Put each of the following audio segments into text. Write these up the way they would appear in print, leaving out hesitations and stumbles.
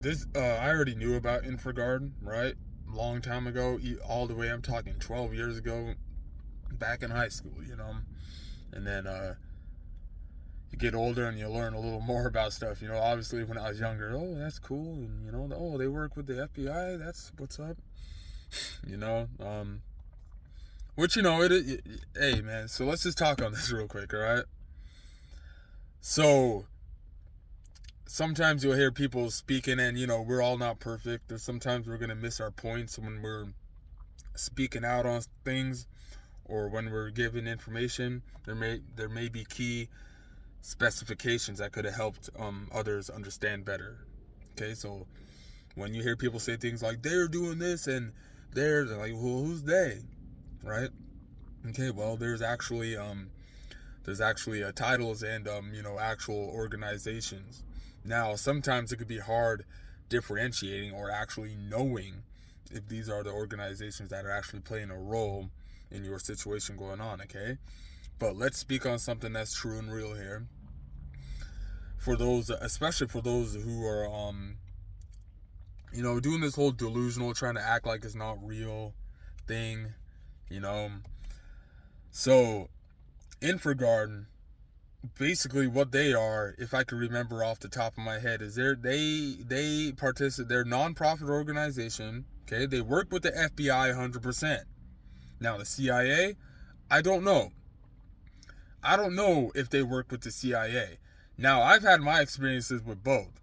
This I already knew about Infraguard, right? Long time ago, all the way I'm talking 12 years ago, back in high school, And then you get older and you learn a little more about stuff. Obviously when I was younger, oh that's cool, and oh they work with the FBI. That's what's up. You know, which hey man. So let's just talk on this real quick, all right? So sometimes you'll hear people speaking, and we're all not perfect. There's sometimes we're gonna miss our points when we're speaking out on things, or when we're giving information. There may be key specifications that could have helped others understand better. Okay, so when you hear people say things like they're doing this and they're like, well, who's they, right? Okay, well, there's actually titles and actual organizations. Now, sometimes it could be hard differentiating or actually knowing if these are the organizations that are actually playing a role in your situation going on. Okay, but let's speak on something that's true and real here. For those, especially for those who are doing this whole delusional, trying to act like it's not real thing, you know. So, Infraguard, basically what they are, if I could remember off the top of my head, is they participate. They're a non-profit organization. Okay, they work with the FBI 100%. Now the CIA, I don't know. I don't know if they work with the CIA. Now I've had my experiences with both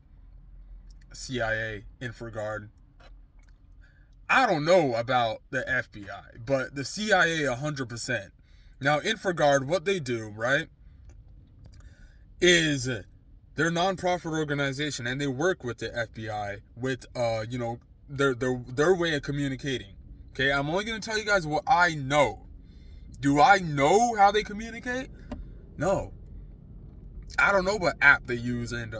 CIA, Infraguard. I don't know about the FBI, but the CIA 100%. Now Infraguard, what they do, right, is they're a non-profit organization and they work with the FBI with their way of communicating. Okay, I'm only gonna tell you guys what I know. Do I know how they communicate? No. I don't know what app they use and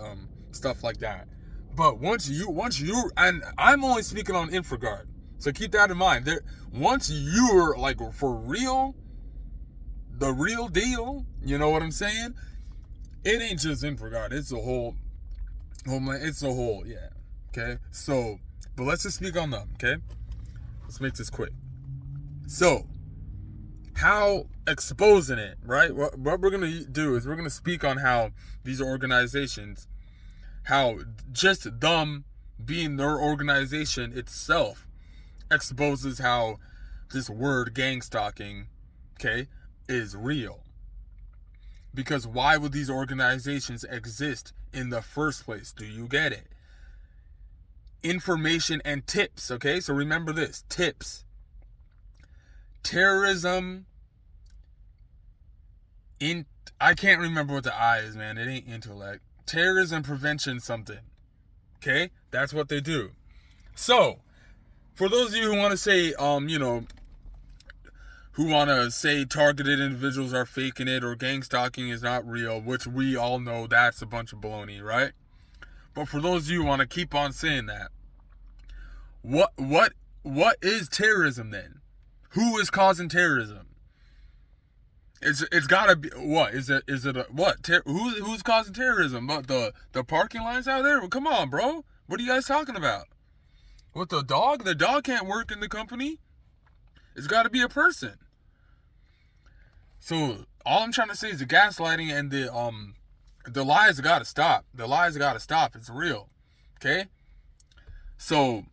stuff like that. But once you and I'm only speaking on Infraguard, so keep that in mind. Once you're like for real, the real deal, you know what I'm saying? It ain't just Infraguard. It's a whole homeland. It's a whole, yeah. Okay. So, but let's just speak on them. Okay. Let's make this quick. So, how exposing it, right? What we're gonna do is we're gonna speak on how these organizations, how just them being their organization itself exposes how this word gangstalking, okay, is real. Because why would these organizations exist in the first place? Do you get it? Information and tips, okay? So remember this, tips. Terrorism, I can't remember what the I is, man. It ain't intellect. Terrorism prevention something. Okay? That's what they do. So, for those of you who want to say, who want to say targeted individuals are faking it or gang stalking is not real, which we all know that's a bunch of baloney, right? But for those of you who want to keep on saying that, what is terrorism then? Who is causing terrorism? It's gotta be what is it a what who's causing terrorism? But the parking lines out there? Well, come on, bro. What are you guys talking about? What, the dog? The dog can't work in the company. It's got to be a person. So all I'm trying to say is the gaslighting and the lies got to stop. The lies got to stop. It's real. Okay. So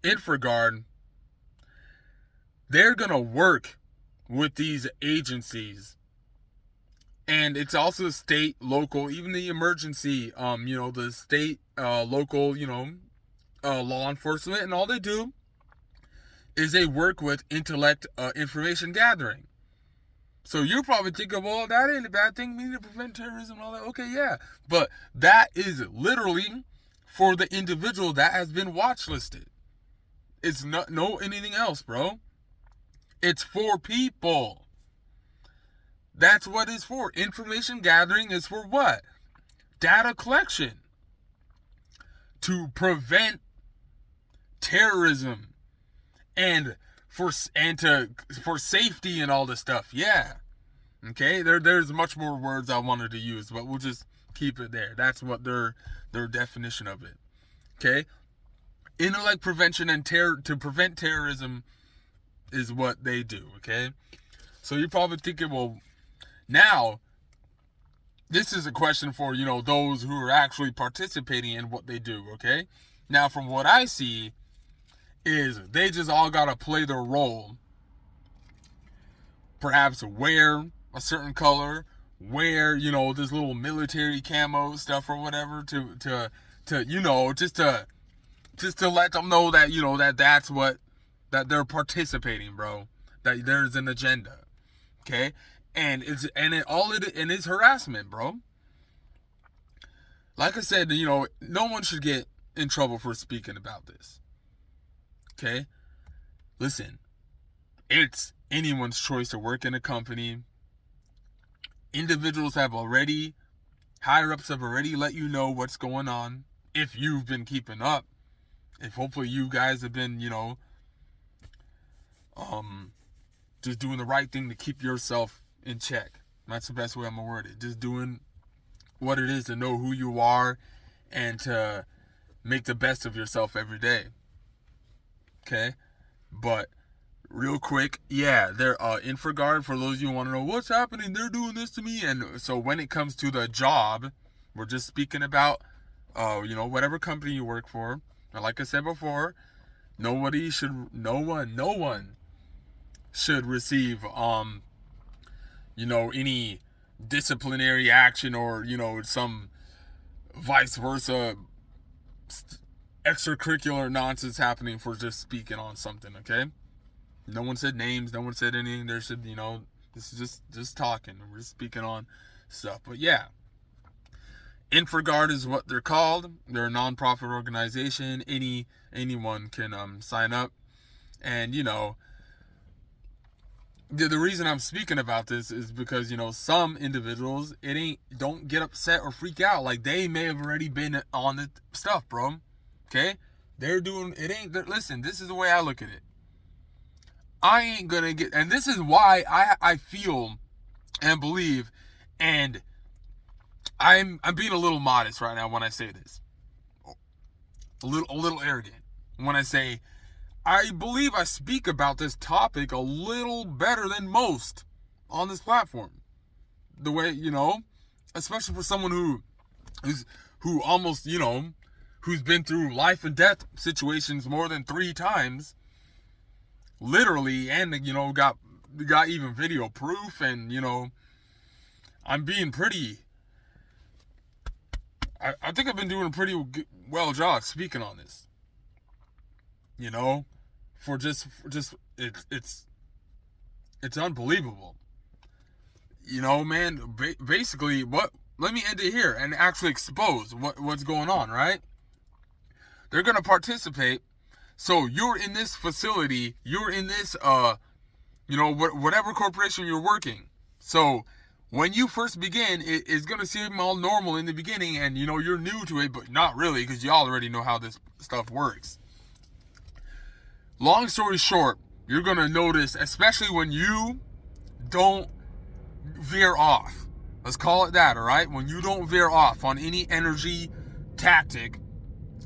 Infraguard, they're gonna work with these agencies, and it's also state, local, even the emergency, the state, local, law enforcement, and all they do is they work with information gathering. So you're probably thinking, well, that ain't a bad thing. We need to prevent terrorism and all that. Okay, yeah, but that is literally for the individual that has been watch listed. It's not no anything else, bro. It's for people. That's what it's for. Information gathering is for what? Data collection. To prevent terrorism and for safety and all this stuff. Yeah. Okay? There's much more words I wanted to use, but we'll just keep it there. That's what their definition of it. Okay? Intellect prevention and to prevent terrorism is what they do, okay? So you're probably thinking, well, now, this is a question for, those who are actually participating in what they do, okay? Now, from what I see, is they just all gotta play their role. Perhaps wear a certain color, wear, this little military camo stuff or whatever to just to let them know that, that they're participating, bro. That there's an agenda. Okay? And it's harassment, bro. Like I said, no one should get in trouble for speaking about this. Okay? Listen, it's anyone's choice to work in a company. Individuals higher ups have already let you know what's going on. If you've been keeping up. If hopefully you guys have been, just doing the right thing to keep yourself in check. That's the best way I'm going to word it. Just doing what it is to know who you are and to make the best of yourself every day. Okay? But real quick, yeah, they're Infraguard, for those of you who want to know what's happening, they're doing this to me. And so when it comes to the job, we're just speaking about, whatever company you work for. And like I said before, no one should receive, any disciplinary action or, some vice versa extracurricular nonsense happening for just speaking on something, okay? No one said names, no one said anything. There should, this is just talking. We're just speaking on stuff. But yeah, Infraguard is what they're called. They're a non-profit organization. Anyone can sign up. And, the reason I'm speaking about this is because, some individuals, don't get upset or freak out. Like, they may have already been on the stuff, bro. Okay? Listen, this is the way I look at it. I ain't gonna get, and this is why I feel and believe, and I'm being a little modest right now when I say this. A little arrogant when I say I believe I speak about this topic a little better than most on this platform. The way, especially for someone who almost, who's been through life and death situations more than 3 times, literally, and, got even video proof, and, I'm being pretty, I think I've been doing a pretty well job speaking on this. For just it's unbelievable. Man, basically, let me end it here and actually expose what's going on, right? They're going to participate. So you're in this facility, you're in this, whatever corporation you're working. So when you first begin, it's going to seem all normal in the beginning, and, you're new to it, but not really, because y'all already know how this stuff works. Long story short, you're going to notice, especially when you don't veer off. Let's call it that, all right? When you don't veer off on any energy tactic,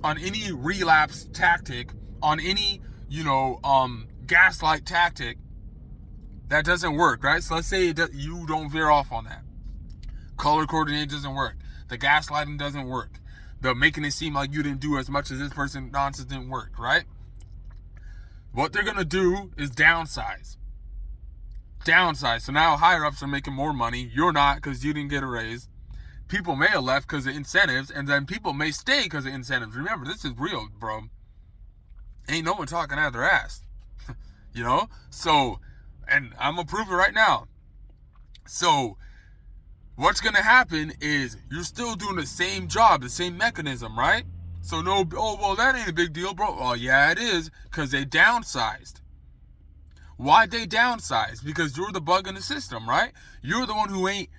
on any relapse tactic, on any, gaslight tactic, that doesn't work, right? So let's say you don't veer off on that. Color coordinate doesn't work. The gaslighting doesn't work. The making it seem like you didn't do as much as this person nonsense didn't work, right? What they're going to do is downsize. So now higher ups are making more money. You're not, because you didn't get a raise. People may have left because of incentives, and then people may stay because of incentives. Remember, this is real, bro. Ain't no one talking out of their ass. So, and I'm going to prove it right now. So, what's going to happen is you're still doing the same job, the same mechanism, right? So that ain't a big deal, bro. Well, yeah, it is, because they downsized. Why'd they downsize? Because you're the bug in the system, right? You're the one who ain't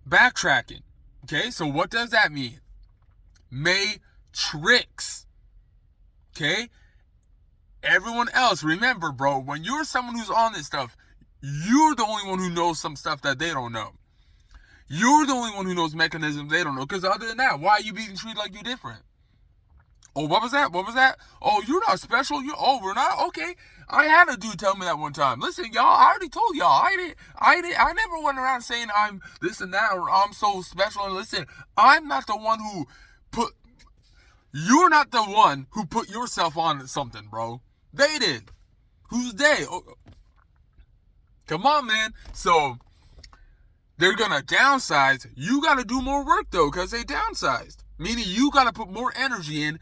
backtracking. Okay, so what does that mean? Matrix. Okay? Everyone else, remember, bro, when you're someone who's on this stuff, you're the only one who knows some stuff that they don't know. You're the only one who knows mechanisms they don't know. Because other than that, why are you being treated like you're different? Oh, what was that? What was that? Oh, you're not special. We're not? Okay. I had a dude tell me that one time. Listen, y'all, I already told y'all. I never went around saying I'm this and that or I'm so special. And listen, I'm not the one who you're not the one who put yourself on something, bro. They did. Who's they? Oh, come on, man. So, they're going to downsize. You got to do more work, though, because they downsized. Meaning you got to put more energy in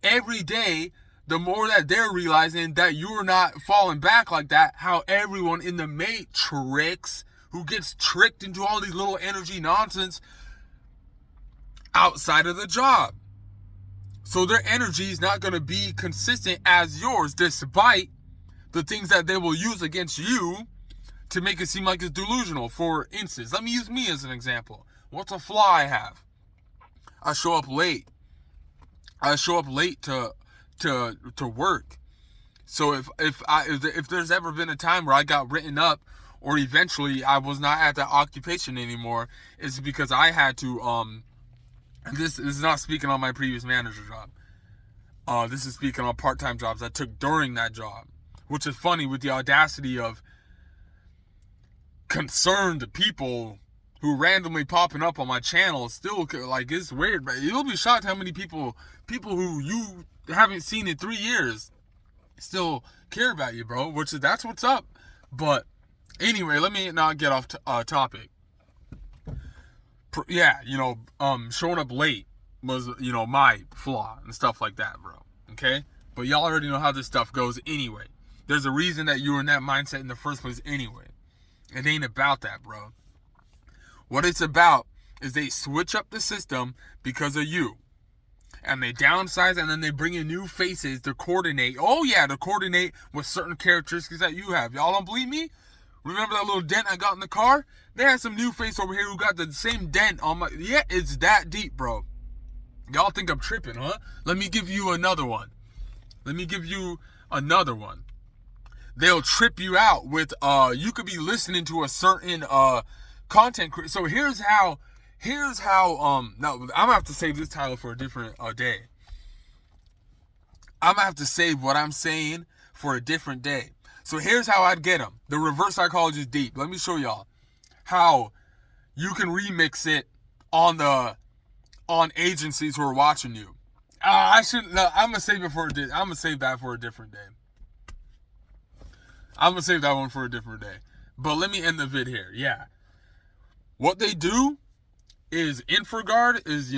every day, the more that they're realizing that you're not falling back like that. How everyone in the matrix who gets tricked into all these little energy nonsense outside of the job. So their energy is not going to be consistent as yours, despite the things that they will use against you to make it seem like it's delusional. For instance, let me use me as an example. What's a flaw I have? I show up late. I show up late to work. So if there's ever been a time where I got written up, or eventually I was not at that occupation anymore, it's because I had to and this is not speaking on my previous manager job. This is speaking on part-time jobs I took during that job, which is funny with the audacity of concerned people who randomly popping up on my channel. Still, like, it's weird, but you'll be shocked how many people who you haven't seen in 3 years still care about you, bro. That's what's up. But anyway, let me not get off topic. Yeah, showing up late was, my flaw and stuff like that, bro. Okay? But y'all already know how this stuff goes anyway. There's a reason that you were in that mindset in the first place anyway. It ain't about that, bro. What it's about is they switch up the system because of you. And they downsize, and then they bring in new faces to coordinate. Oh, yeah, to coordinate with certain characteristics that you have. Y'all don't believe me? Remember that little dent I got in the car? They had some new face over here who got the same dent on my... Yeah, it's that deep, bro. Y'all think I'm tripping, huh? Let me give you another one. They'll trip you out with... You could be listening to a certain content... So here's how... Now, I'm going to have to save this title for a different day. I'm going to have to save what I'm saying for a different day. So here's how I'd get them. The reverse psychology is deep. Let me show y'all how you can remix it on agencies who are watching you. I'm gonna save that for a different day. I'm gonna save that one for a different day. But let me end the vid here. Yeah, what they do is Infraguard is,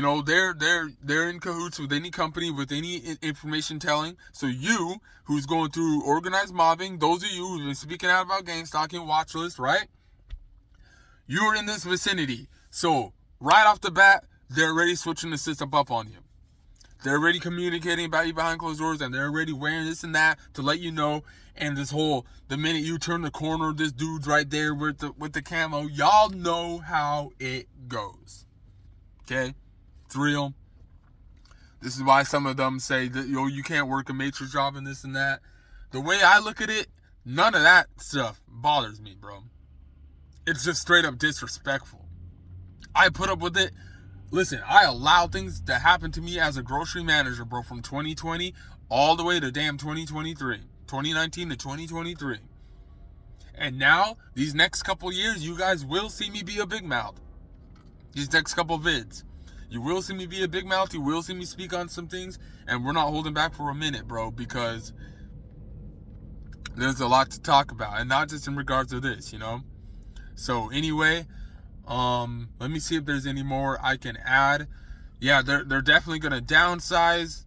they're in cahoots with any company with any information telling. So you, who's going through organized mobbing, those of you who've been speaking out about gangstalking, watch list, right? You're in this vicinity. So right off the bat, they're already switching the system up on you. They're already communicating about you behind closed doors, and they're already wearing this and that to let you know. And the minute you turn the corner, this dude's right there with the camo. Y'all know how it goes. Okay? It's real. This is why some of them say that, you can't work a matrix job and this and that. The way I look at it, none of that stuff bothers me, bro. It's just straight up disrespectful. I put up with it. Listen, I allowed things to happen to me as a grocery manager, bro, from 2020 all the way to damn 2023. 2019 to 2023. And now, these next couple years, you guys will see me be a big mouth. These next couple vids. You will see me be a big mouth. You will see me speak on some things. And we're not holding back for a minute, bro, because there's a lot to talk about. And not just in regards to this, So, anyway, let me see if there's any more I can add. Yeah, they're definitely going to downsize.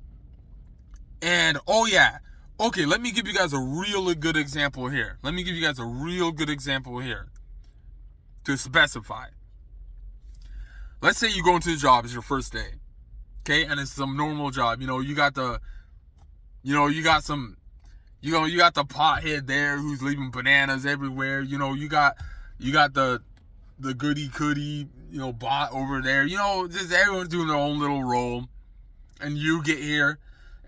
And, oh, yeah. Okay, let me give you guys a really good example here. To specify. Let's say you go into the job, it's your first day. Okay, and it's some normal job. You got the pothead there who's leaving bananas everywhere. You got the goody bot over there. Just everyone's doing their own little role. And you get here,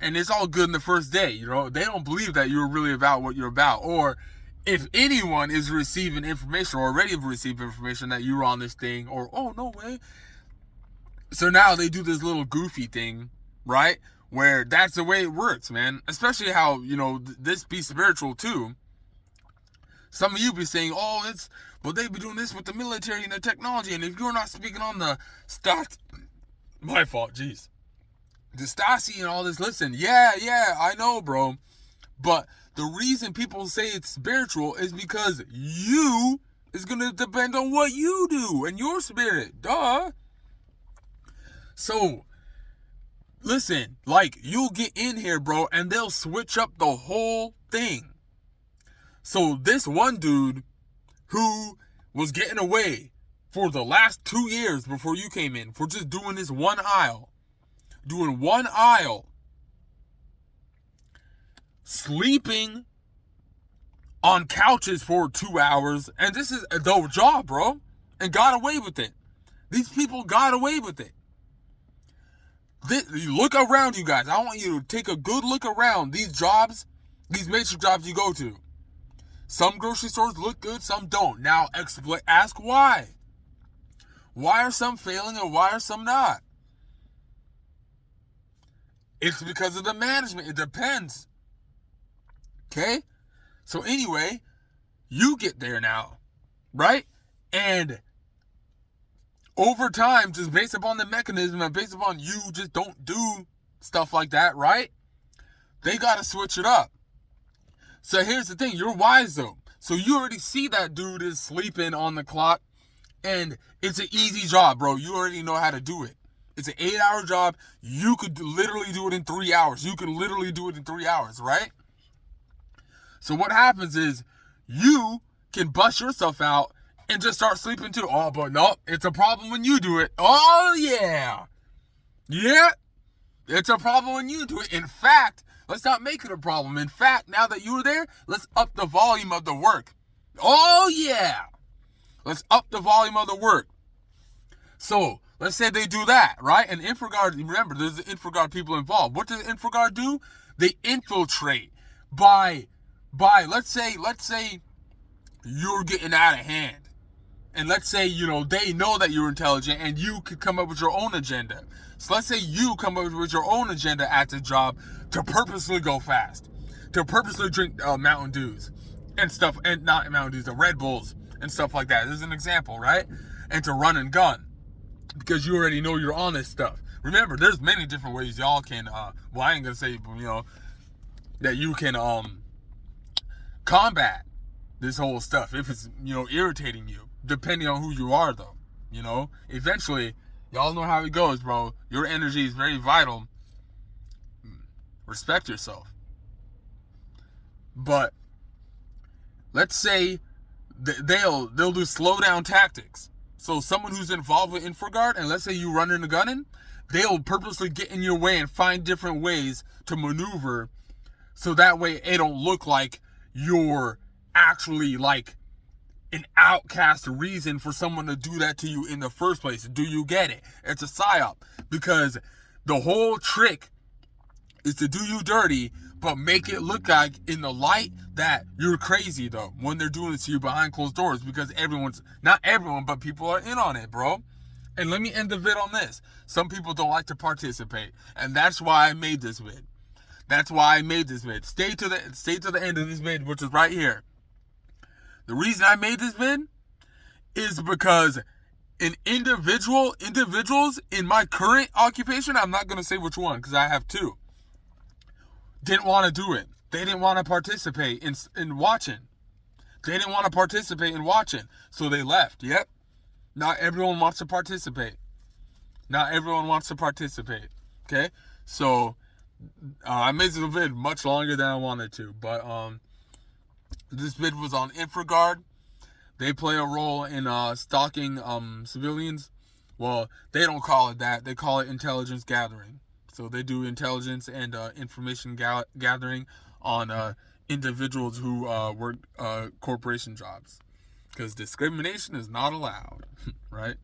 and it's all good in the first day. They don't believe that you're really about what you're about. Or if anyone is receiving information or already have received information that you're on this thing, or, oh, no way. So now they do this little goofy thing, right? where that's the way it works, man. Especially how, this be spiritual too. Some of you be saying, oh, but they be doing this with the military and the technology, and if you're not speaking on the my fault, jeez. The Stasi and all this, listen, yeah, I know, bro. But the reason people say it's spiritual is because it's going to depend on what you do and your spirit. Duh. So, listen, you'll get in here, bro, and they'll switch up the whole thing. So, this one dude who was getting away for the last 2 years before you came in for just doing this one aisle, sleeping on couches for 2 hours, and this is a dope job, bro, and got away with it. These people got away with it. Look around, you guys. I want you to take a good look around these jobs, these major jobs you go to. Some grocery stores look good, some don't. Now, ask why. Why are some failing and why are some not? It's because of the management. It depends. Okay? So anyway, you get there now, right? And over time, just based upon the mechanism and based upon you just don't do stuff like that, right? They got to switch it up. So here's the thing. You're wise, though. So you already see that dude is sleeping on the clock, and it's an easy job, bro. You already know how to do it. It's an 8-hour job. You could literally do it in 3 hours. Right? So what happens is you can bust yourself out and just start sleeping too. Oh, but no, it's a problem when you do it. Oh, yeah. Yeah, it's a problem when you do it. In fact, let's not make it a problem. In fact, now that you're there, let's up the volume of the work. Oh, yeah. Let's up the volume of the work. So, let's say they do that, right? And Infraguard, remember, there's the Infraguard people involved. What does Infraguard do? They infiltrate by let's say you're getting out of hand. And let's say, they know that you're intelligent and you could come up with your own agenda. So let's say you come up with your own agenda at the job to purposely go fast, to purposely drink Mountain Dews and stuff, and not Mountain Dews, the Red Bulls and stuff like that. This is an example, right? And to run and gun because you already know you're on this stuff. Remember, there's many different ways y'all can, I ain't gonna say, that you can combat this whole stuff if it's, irritating you, depending on who you are, though. Eventually, y'all know how it goes, bro. Your energy is very vital. Respect yourself. But let's say they'll do slow down tactics. So someone who's involved with Infraguard, and let's say you run into gunning, they'll purposely get in your way and find different ways to maneuver, so that way it don't look like you're actually like an outcast reason for someone to do that to you in the first place. Do you get it? It's a PSYOP, because the whole trick is to do you dirty, but make it look like in the light that you're crazy, though, when they're doing it to you behind closed doors, because not everyone, but people are in on it, bro. And let me end the vid on this. Some people don't like to participate, and that's why I made this vid. Stay to the end of this vid, which is right here. The reason I made this vid is because individuals in my current occupation, I'm not going to say which one because I have two, didn't want to do it. They didn't want to participate in watching. So they left. Yep. Not everyone wants to participate. Okay? So, I made this vid much longer than I wanted to. But, this vid was on Infraguard. They play a role in stalking civilians. Well, they don't call it that. They call it intelligence gathering. So they do intelligence and information gathering on individuals who work corporation jobs. Because discrimination is not allowed, right?